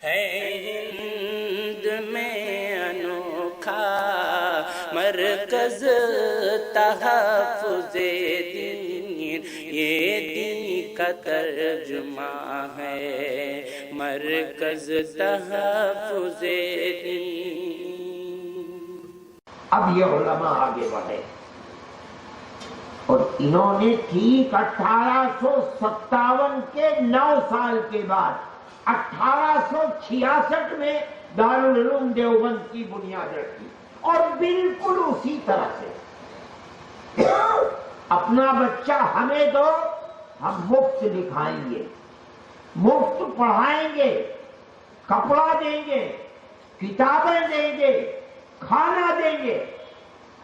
ہے ہند میں انوکھا مرکز تحفظ دین، یہ دین کا ترجمہ ہے مرکز تحفظ دین۔ اب یہ علماء آگے بڑھے اور انہوں نے ٹھیک 1857 کے 9 سال کے بعد 1866 میں دارالعلوم دیوبند کی بنیاد رکھی، اور بالکل اسی طرح سے اپنا بچہ ہمیں دو، ہم مفت لکھائیں گے، مفت پڑھائیں گے، کپڑا دیں گے، کتابیں دیں گے، کھانا دیں گے،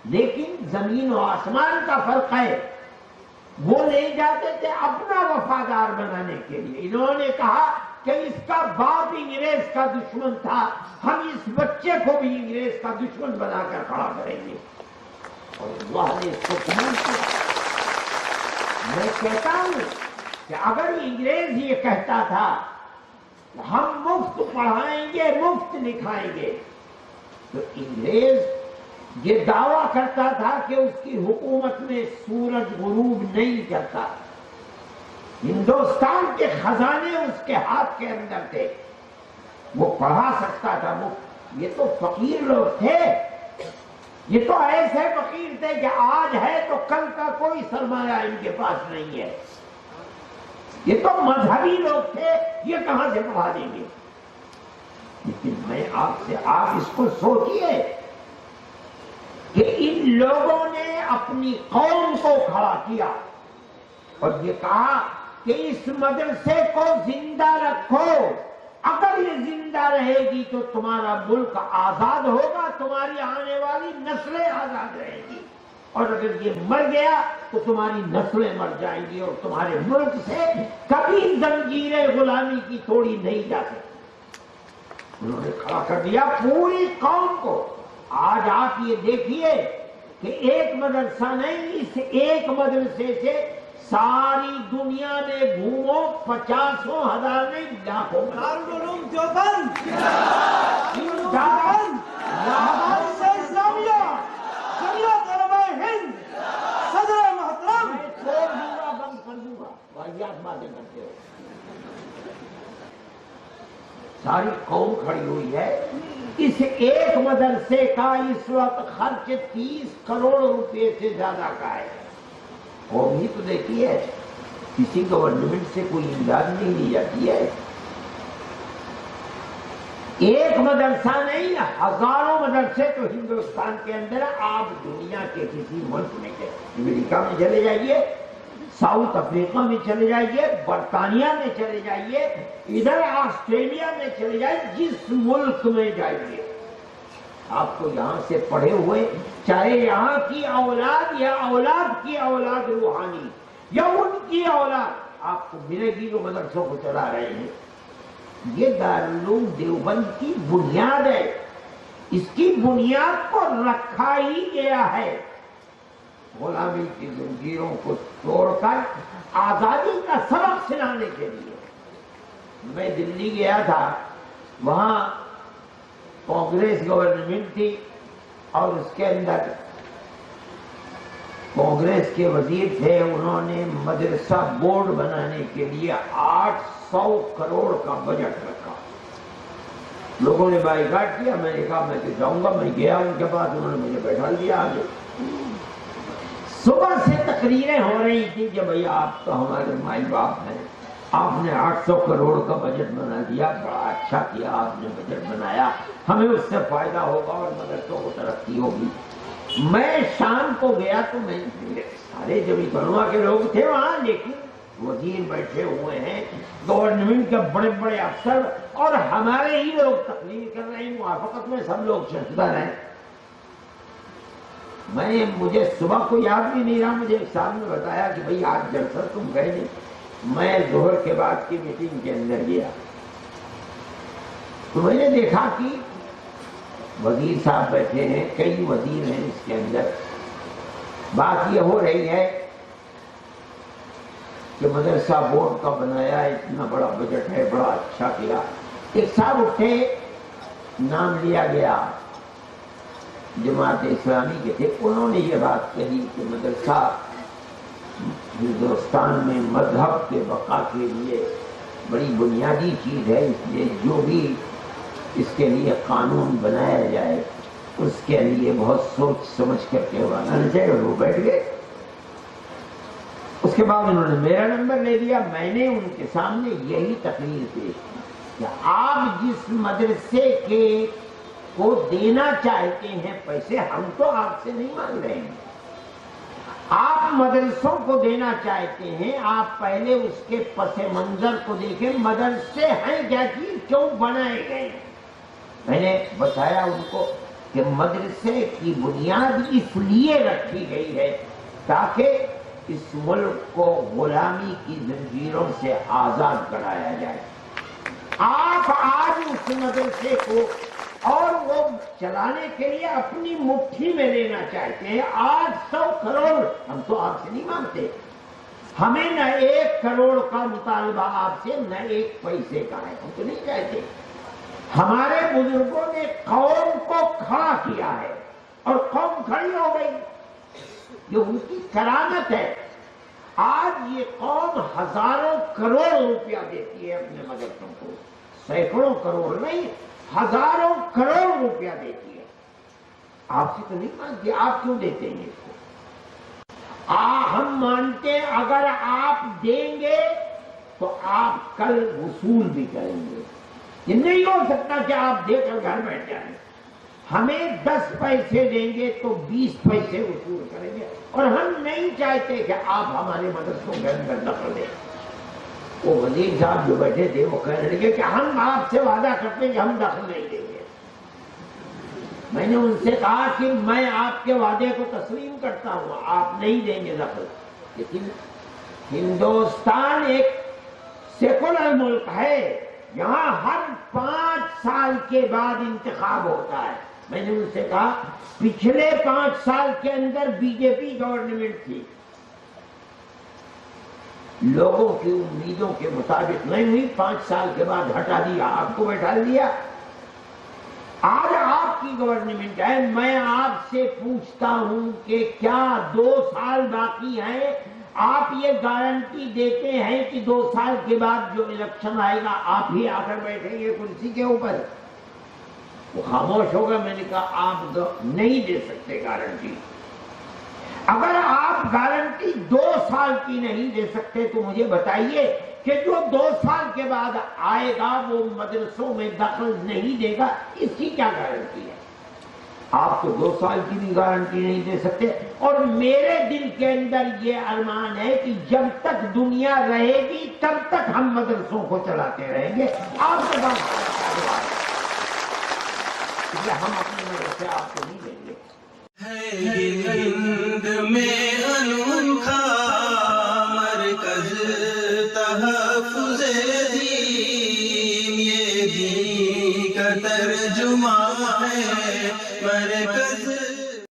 لیکن زمین و آسمان کا فرق ہے۔ وہ لے جاتے تھے اپنا وفادار بنانے کے لیے۔ انہوں نے کہا کہ اس کا باپ انگریز کا دشمن تھا، ہم اس بچے کو بھی انگریز کا دشمن بنا کر کھڑا کریں گے، اور اللہ نے اس کو قبول کیا۔ میں کہتا ہوں کہ اگر انگریز یہ کہتا تھا ہم مفت پڑھائیں گے، مفت لکھائیں گے، تو انگریز یہ دعویٰ کرتا تھا کہ اس کی حکومت میں سورج غروب نہیں کرتا، ہندوستان کے خزانے اس کے ہاتھ کے اندر تھے، وہ پڑھا سکتا تھا مفت۔ یہ تو فقیر لوگ تھے، یہ تو ایسے فقیر تھے کہ آج ہے تو کل کا کوئی سرمایہ ان کے پاس نہیں ہے۔ یہ تو مذہبی لوگ تھے، یہ کہاں سے پڑھا دیں گے؟ لیکن میں آپ اس کو سوچئے کہ ان لوگوں نے اپنی قوم کو کھڑا کیا اور یہ کہا کہ اس مدرسے کو زندہ رکھو، اگر یہ زندہ رہے گی تو تمہارا ملک آزاد ہوگا، تمہاری آنے والی نسلیں آزاد رہیں گی، اور اگر یہ مر گیا تو تمہاری نسلیں مر جائیں گی اور تمہارے ملک سے کبھی زنجیریں غلامی کی توڑی نہیں جا سکتی۔ انہوں نے کھڑا کر دیا پوری قوم کو۔ آج آپ یہ دیکھیے کہ ایک مدرسہ نہیں، اس ایک مدرسے سے ساری دنیا میں گھومو، 50,000 نہیں لاکھوں دارالعلوم دیوبند دیوبند مدرسہ اسلامیہ جمعیت علماء ہند صدر محترم میں چھوڑ دوں گا، بند کر دوں گا، واحد باتیں کرتے ہو۔ ساری قوم کھڑی ہوئی ہے۔ اس ایک مدرسے کا اس وقت خرچ 30 کروڑ روپے سے زیادہ کا ہے۔ وہ بھی تو دیکھیے کسی گورنمنٹ سے کوئی امداد نہیں لی جاتی ہے۔ ایک مدرسہ نہیں، ہزاروں مدرسے تو ہندوستان کے اندر۔ آپ دنیا کے کسی ملک میں امریکہ میں چلے جائیے، ساؤتھ افریقہ میں چلے جائیے، برطانیہ میں چلے جائیے، ادھر آسٹریلیا میں چلے جائیے، جس ملک میں جائیے، آپ کو یہاں سے پڑھے ہوئے، چاہے یہاں کی اولاد یا اولاد کی اولاد روحانی یا ان کی اولاد آپ کو ملے گی جو مدرسوں کو چلا رہے ہیں۔ یہ دارالعلوم دیوبند کی بنیاد ہے، اس کی بنیاد کو رکھا ہی گیا ہے غلامی کی زنجیروں کو توڑ کر آزادی کا سبق سکھانے کے لیے۔ میں دلی گیا تھا، وہاں کانگریس گورنمنٹ تھی اور اس کے اندر کانگریس کے وزیر تھے، انہوں نے مدرسہ بورڈ بنانے کے لیے 800 کروڑ کا بجٹ رکھا۔ لوگوں نے بائیکاٹ کیا، میں نے کہا میں تو جاؤں گا، میں گیا ان کے پاس، انہوں نے مجھے بیٹھا دیا آگے۔ صبح سے تقریریں ہو رہی تھی کہ بھئی آپ تو ہمارے مائی باپ ہیں، آپ نے 800 کروڑ کا بجٹ بنا دیا، بڑا اچھا کیا آپ نے بجٹ بنایا، ہمیں اس سے فائدہ ہوگا اور مدرسوں کو ترقی ہوگی۔ میں شام کو گیا تو میں سارے جمی بنوا کے لوگ تھے وہاں، لیکن وزیر بیٹھے ہوئے ہیں، گورنمنٹ کے بڑے بڑے افسر، اور ہمارے ہی لوگ تقریر کر رہے ہیں، موافقت میں سب لوگ شرکت ہیں۔ مجھے صبح کو یاد بھی نہیں رہا، مجھے ایک صاحب نے بتایا کہ بھئی آج جلسہ تم گئے نہیں۔ میں ظہر کے بعد کی میٹنگ کے اندر گیا تو میں نے دیکھا کہ وزیر صاحب بیٹھے ہیں، کئی وزیر ہیں اس کے اندر۔ بات یہ ہو رہی ہے کہ مدرسہ بورڈ کا بنایا، اتنا بڑا بجٹ ہے، بڑا اچھا کیا۔ ایک صاحب اٹھے, نام لیا گیا, جماعت اسلامی کے تھے, انہوں نے یہ بات کہی کہ مدرسہ ہندوستان میں مذہب کے بقا کے لیے بڑی بنیادی چیز ہے, اس لیے جو بھی اس کے لیے قانون بنایا جائے اس کے لیے بہت سوچ سمجھ کر کے بنانا چاہیے. اور وہ بیٹھ گئے. اس کے بعد انہوں نے میرا نمبر لے لیا. میں نے ان کے سامنے یہی تقریر پیش کی کہ آپ جس مدرسے کے کو دینا چاہتے ہیں پیسے, ہم تو آپ سے نہیں مانگ رہے ہیں, آپ مدرسوں کو دینا چاہتے ہیں, آپ پہلے اس کے پس منظر کو دیکھیں, مدرسے ہیں کیا چیز, کیوں بنائے گئے. میں نے بتایا ان کو کہ مدرسے کی بنیاد اس لیے رکھی گئی ہے تاکہ اس ملک کو غلامی کی زنجیروں سے آزاد کرایا جائے. آپ آج اس مدرسے کو اور وہ چلانے کے لیے اپنی مٹھی میں لینا چاہتے ہیں. آج 100 کروڑ ہم تو آپ سے نہیں مانگتے, ہمیں نہ 1 کروڑ کا مطالبہ آپ سے, نہ 1 پیسے کا ہے, ہم تو نہیں چاہتے. ہمارے بزرگوں نے قوم کو کھڑا کیا ہے اور قوم کھڑی ہو گئی, یہ ان کی کرامت ہے. آج یہ قوم ہزاروں کروڑ روپیہ دیتی ہے اپنے مدرسوں کو, سینکڑوں کروڑ نہیں, ہزاروں کروڑ روپیہ دیتی ہے. آپ سے تو نہیں مانگتے, آپ کیوں دیتے ہیں اس کو؟ ہم مانتے ہیں اگر آپ دیں گے تو آپ کل وصول بھی کریں گے. یہ نہیں ہو سکتا کہ آپ دے کر گھر بیٹھ جائیں. ہمیں 10 پیسے دیں گے تو 20 پیسے وصول کریں گے, اور ہم نہیں چاہتے کہ آپ ہمارے مدرسوں کے اندر دخل دیں. وہ وزیر صاحب جو بیٹھے تھے وہ کہنے لگے کہ ہم آپ سے وعدہ کرتے ہیں کہ ہم دخل نہیں دیں گے. میں نے ان سے کہا کہ میں آپ کے وعدے کو تسلیم کرتا ہوں, آپ نہیں دیں گے دخل, لیکن ہندوستان ایک سیکولر ملک ہے, یہاں ہر 5 سال کے بعد انتخاب ہوتا ہے. میں نے ان سے کہا پچھلے 5 سال کے اندر بی جے پی گورنمنٹ تھی, لوگوں کی امیدوں کے مطابق نہیں ہوئی, 5 سال کے بعد ہٹا دیا, آپ کو بیٹھا دیا. آج آپ کی گورنمنٹ ہے, میں آپ سے پوچھتا ہوں کہ کیا 2 سال باقی ہیں, آپ یہ گارنٹی دیتے ہیں کہ 2 سال کے بعد جو الیکشن آئے گا آپ ہی آ کر بیٹھیں گے کرسی کے اوپر؟ وہ خاموش ہوگا. میں نے کہا آپ نہیں دے سکتے گارنٹی. اگر آپ گارنٹی 2 سال کی نہیں دے سکتے تو مجھے بتائیے کہ جو 2 سال کے بعد آئے گا وہ مدرسوں میں دخل نہیں دے گا, اس کی کیا گارنٹی ہے؟ آپ تو 2 سال کی بھی گارنٹی نہیں دے سکتے. اور میرے دل کے اندر یہ ارمان ہے کہ جب تک دنیا رہے گی تب تک ہم مدرسوں کو چلاتے رہیں گے. آپ کے پاس ہم اپنے مدرسے آپ کو نہیں دیں گے. ہند میں انوکھا مرکز تہا